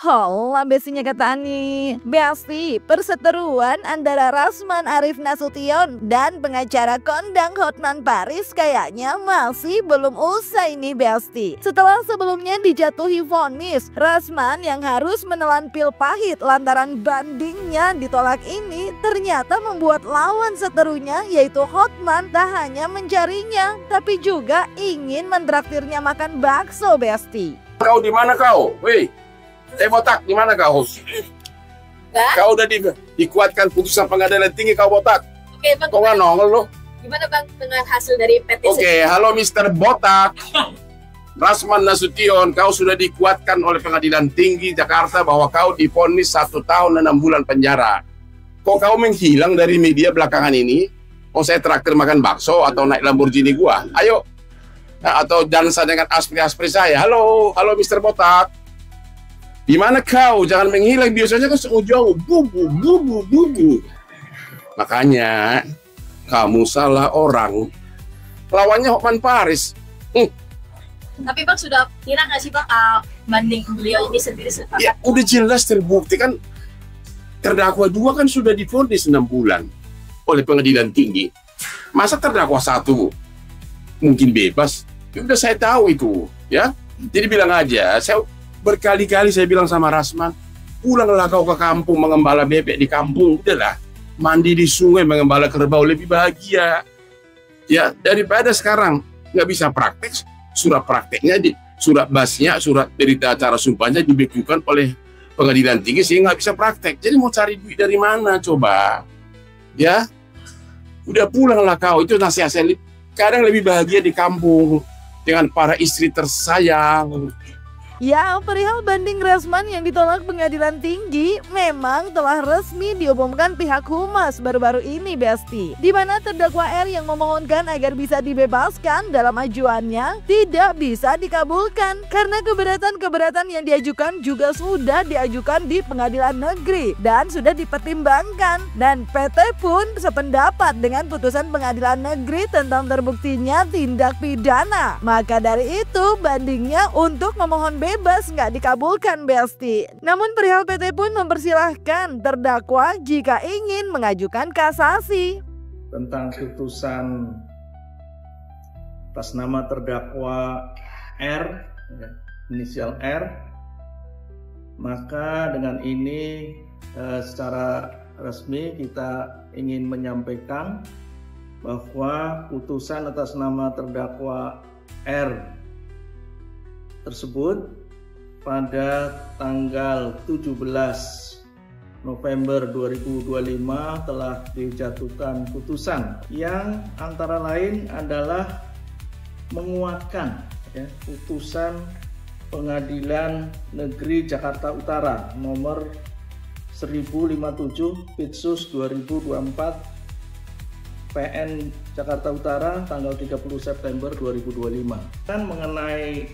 Hola bestinya kata Ani. Besti, perseteruan antara Rasman Arif Nasution dan pengacara kondang Hotman Paris kayaknya masih belum usai nih Besti. Setelah sebelumnya dijatuhi vonis, Rasman yang harus menelan pil pahit lantaran bandingnya ditolak ini ternyata membuat lawan seterunya yaitu Hotman tak hanya mencarinya tapi juga ingin mentraktirnya makan bakso Besti. Kau di mana kau? Woi. Botak, di mana kau? Kau udah dikuatkan putusan pengadilan tinggi, kau botak. Oke, Bang. Kau nggak nongol lo? Gimana Bang dengan hasil dari petisi? Oke, halo Mr. Botak. Rasman Nasution, kau sudah dikuatkan oleh pengadilan tinggi Jakarta bahwa kau divonis 1 tahun 6 bulan penjara. Kok kau menghilang dari media belakangan ini? Oh, saya traktir makan bakso atau naik Lamborghini gua? Ayo. Nah, atau dansa dengan aspri-aspri saya. Halo Mr. Botak. Di mana kau? Jangan menghilang. Biasanya kan jauh bubu. Makanya kamu salah orang. Lawannya Hotman Paris. Tapi Bang sudah kira nggak sih Bang banding beliau ini sendiri sepakat? Ya udah jelas terbukti kan. Terdakwa 2 kan sudah divonis 6 bulan oleh pengadilan tinggi. Masa terdakwa 1 mungkin bebas? Ya udah saya tahu itu, ya. Jadi bilang aja, berkali-kali saya bilang sama Rasman, pulanglah kau ke kampung mengembala bebek di kampung, udahlah. Mandi di sungai mengembala kerbau lebih bahagia. Ya, daripada sekarang nggak bisa praktek, surat prakteknya, surat basnya, surat berita acara sumpahnya dibekukan oleh pengadilan tinggi sehingga nggak bisa praktek. Jadi mau cari duit dari mana coba? Ya, udah pulanglah kau. Itu nasihat saya. Kadang lebih bahagia di kampung dengan para istri tersayang. Ya, perihal banding Rasman yang ditolak pengadilan tinggi memang telah resmi diumumkan pihak humas baru-baru ini Besti, di mana terdakwa R yang memohonkan agar bisa dibebaskan dalam ajuannya tidak bisa dikabulkan karena keberatan-keberatan yang diajukan juga sudah diajukan di pengadilan negeri dan sudah dipertimbangkan, dan PT pun sependapat dengan putusan pengadilan negeri tentang terbuktinya tindak pidana. Maka dari itu bandingnya untuk memohon bebas nggak dikabulkan Besti. Namun perihal PT pun mempersilahkan terdakwa jika ingin mengajukan kasasi. Tentang putusan atas nama terdakwa R, inisial R, maka dengan ini secara resmi kita ingin menyampaikan bahwa putusan atas nama terdakwa R tersebut pada tanggal 17 November 2025 telah dijatuhkan putusan yang antara lain adalah menguatkan putusan Pengadilan Negeri Jakarta Utara nomor 1057 Pitsus 2024 PN Jakarta Utara tanggal 30 September 2025. Dan mengenai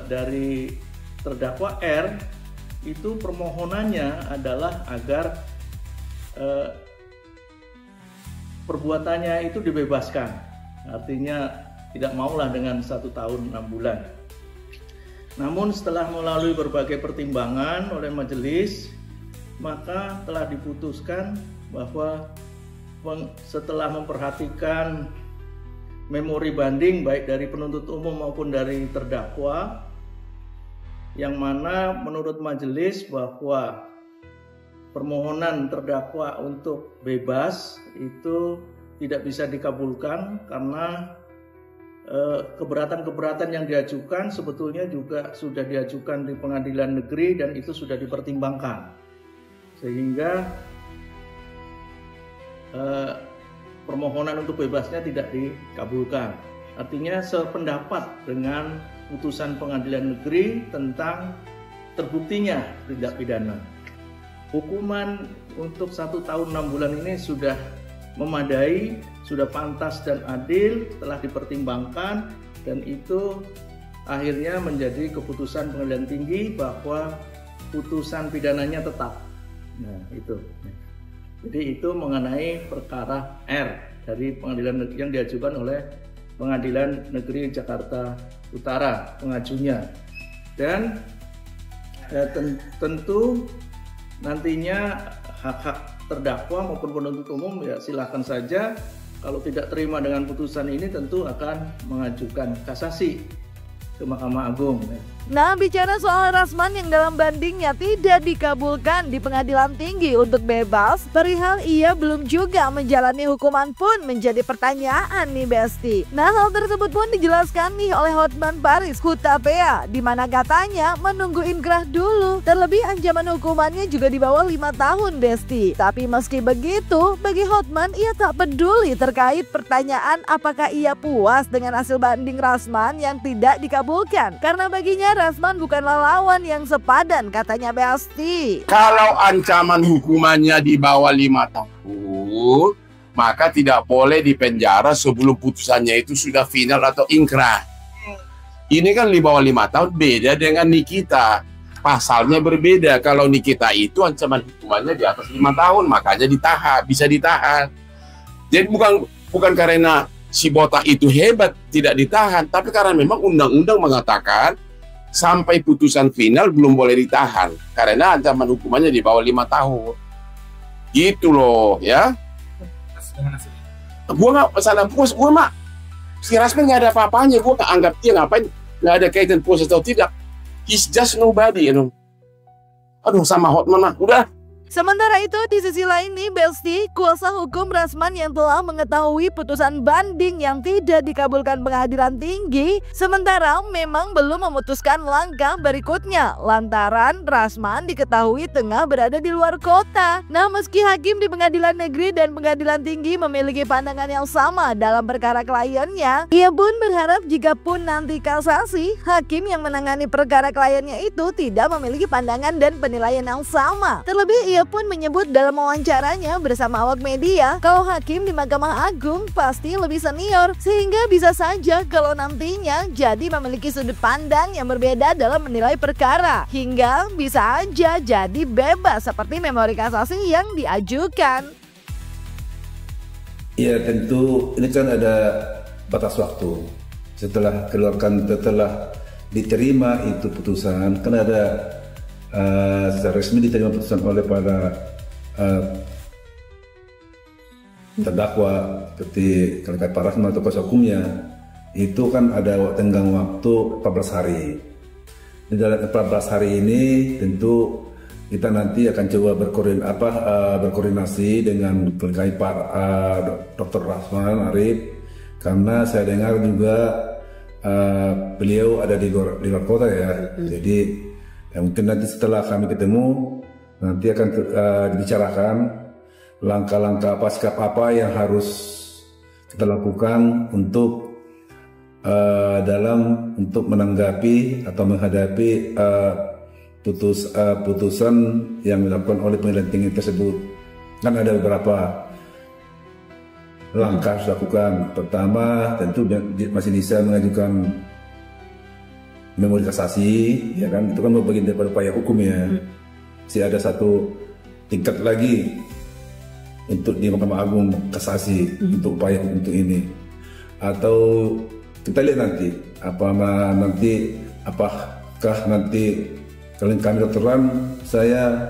dari terdakwa R, itu permohonannya adalah agar perbuatannya itu dibebaskan. Artinya tidak maulah dengan 1 tahun 6 bulan. Namun setelah melalui berbagai pertimbangan oleh majelis, maka telah diputuskan bahwa setelah memperhatikan memori banding baik dari penuntut umum maupun dari terdakwa, yang mana menurut majelis bahwa permohonan terdakwa untuk bebas itu tidak bisa dikabulkan karena keberatan-keberatan yang diajukan sebetulnya juga sudah diajukan di pengadilan negeri dan itu sudah dipertimbangkan, sehingga permohonan untuk bebasnya tidak dikabulkan. Artinya sependapat dengan putusan pengadilan negeri tentang terbuktinya tindak pidana. Hukuman untuk 1 tahun 6 bulan ini sudah memadai, sudah pantas dan adil, telah dipertimbangkan, dan itu akhirnya menjadi keputusan pengadilan tinggi bahwa putusan pidananya tetap. Nah, itu. Jadi itu mengenai perkara R dari pengadilan negeri yang diajukan oleh Pengadilan Negeri Jakarta Utara pengajunya. Dan Ya, tentu nantinya hak-hak terdakwa maupun penuntut umum ya silakan saja, kalau tidak terima dengan putusan ini tentu akan mengajukan kasasi ke Mahkamah Agung. Nah, bicara soal Rasman yang dalam bandingnya tidak dikabulkan di pengadilan tinggi untuk bebas, perihal ia belum juga menjalani hukuman pun menjadi pertanyaan nih Besti. Nah, hal tersebut pun dijelaskan nih oleh Hotman Paris Hutapea, di mana katanya menunggu inkrah dulu. Terlebih ancaman hukumannya juga di bawah 5 tahun Besti. Tapi meski begitu, bagi Hotman ia tak peduli terkait pertanyaan apakah ia puas dengan hasil banding Rasman yang tidak dikabulkan. Karena baginya Rasman bukanlah lawan yang sepadan, katanya Besti. Kalau ancaman hukumannya di bawah 5 tahun, maka tidak boleh dipenjara sebelum putusannya itu sudah final atau ingkrah. Ini kan di bawah 5 tahun, beda dengan Nikita. Pasalnya berbeda. Kalau Nikita itu ancaman hukumannya di atas 5 tahun, makanya ditahan, bisa ditahan. Jadi bukan karena si botak itu hebat tidak ditahan, tapi karena memang undang-undang mengatakan sampai putusan final belum boleh ditahan karena ancaman hukumannya di bawah 5 tahun. Gitu loh ya. Gua nggak masalah puas, gua mah si Rasman nggak ada apa-apanya. Gua nggak anggap dia ngapain, nggak ada kaitan puas atau tidak. He's just nobody, you know. Aduh, sama Hotman mah udah. Sementara itu di sisi lain nih Besti, kuasa hukum Rasman yang telah mengetahui putusan banding yang tidak dikabulkan pengadilan tinggi, sementara memang belum memutuskan langkah berikutnya lantaran Rasman diketahui tengah berada di luar kota. Nah, meski hakim di pengadilan negeri dan pengadilan tinggi memiliki pandangan yang sama dalam perkara kliennya, ia pun berharap jika pun nanti kasasi, hakim yang menangani perkara kliennya itu tidak memiliki pandangan dan penilaian yang sama. Terlebih ia pun menyebut dalam wawancaranya bersama awak media kalau hakim di Mahkamah Agung pasti lebih senior, sehingga bisa saja kalau nantinya jadi memiliki sudut pandang yang berbeda dalam menilai perkara, hingga bisa aja jadi bebas seperti memori kasasi yang diajukan. Ya tentu ini kan ada batas waktu. Setelah diterima itu putusan, kan ada secara resmi diterima putusan oleh para terdakwa seperti kalau Pak Rasman atau kuasa hukumnya, itu kan ada tenggang waktu 14 hari. Di dalam 14 hari ini tentu kita nanti akan coba berkoordinasi dengan terkait Pak Dr. Rasman Arif, karena saya dengar juga beliau ada di luar kota ya. Jadi ya, mungkin nanti setelah kami ketemu nanti akan dibicarakan langkah-langkah apa, sikap apa yang harus kita lakukan untuk untuk menanggapi atau menghadapi putusan yang dilakukan oleh pengadilan tinggi tersebut. Kan ada beberapa langkah harus dilakukan. Pertama tentu masih bisa mengajukan memori kasasi, ya kan, itu kan bagian daripada upaya hukum ya. Masih ada satu tingkat lagi untuk di Mahkamah Agung kasasi untuk upaya hukum untuk ini. Atau kita lihat nanti apakah nanti kalau kami kedokteran saya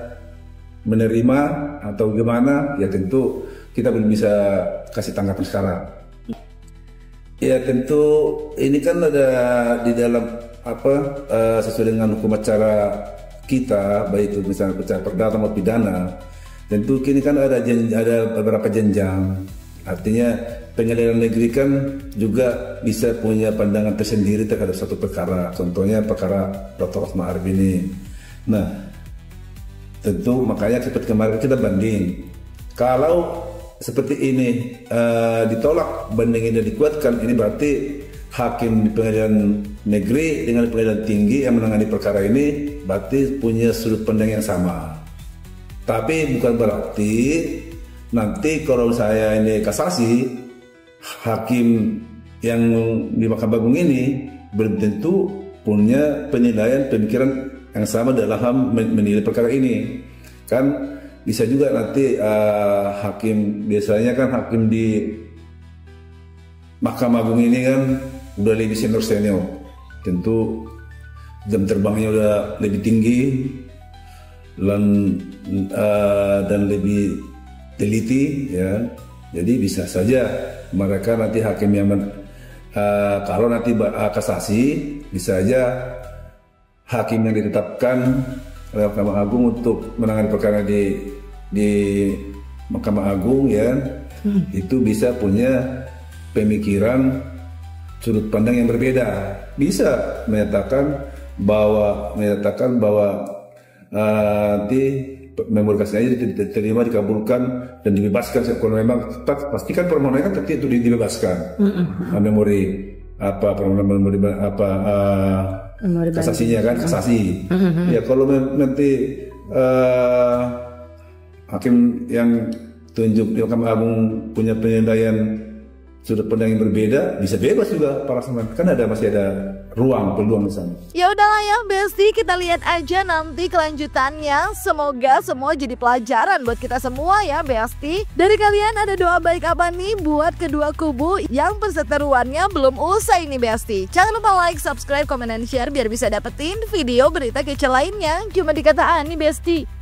menerima atau gimana, ya tentu kita belum bisa kasih tanggapan sekarang. Ya tentu ini kan ada di dalam sesuai dengan hukum acara kita, baik itu misalnya acara perdata maupun pidana, tentu kini kan ada beberapa jenjang. Artinya pengadilan negeri kan juga bisa punya pandangan tersendiri terhadap satu perkara. Contohnya perkara Dr. Rasman Arif ini. Nah, tentu makanya seperti kemarin kita banding. Kalau seperti ini ditolak, banding ini dikuatkan, ini berarti hakim di pengadilan negeri dengan pengadilan tinggi yang menangani perkara ini berarti punya sudut pandang yang sama. Tapi bukan berarti nanti kalau saya ini kasasi, hakim yang di Mahkamah Agung ini belum tentu punya penilaian pemikiran yang sama dalam menilai perkara ini. Kan bisa juga nanti hakim, biasanya kan hakim di Mahkamah Agung ini kan udah lebih senior, tentu jam terbangnya udah lebih tinggi dan lebih teliti, ya. Jadi bisa saja mereka nanti hakim yang kalau nanti kasasi, bisa saja hakim yang ditetapkan oleh Mahkamah Agung untuk menangani perkara di Mahkamah Agung, ya, itu bisa punya pemikiran sudut pandang yang berbeda, bisa menyatakan bahwa nanti memori kasasinya diterima, dikabulkan dan dibebaskan. Kalau memang pastikan permohonannya kan itu dibebaskan. Memori kasasinya kan kasasi. Ya kalau nanti hakim yang tunjuk di Mahkamah Agung punya penilaian sudut pandang yang berbeda, bisa bebas juga para sahabat, kan masih ada peluang di sana. Ya udahlah ya Besti, kita lihat aja nanti kelanjutannya. Semoga semua jadi pelajaran buat kita semua ya Besti. Dari kalian ada doa baik apa nih buat kedua kubu yang perseteruannya belum usai nih Besti? Jangan lupa like, subscribe, komen, dan share biar bisa dapetin video berita kece lainnya cuma di Kata Ani Besti.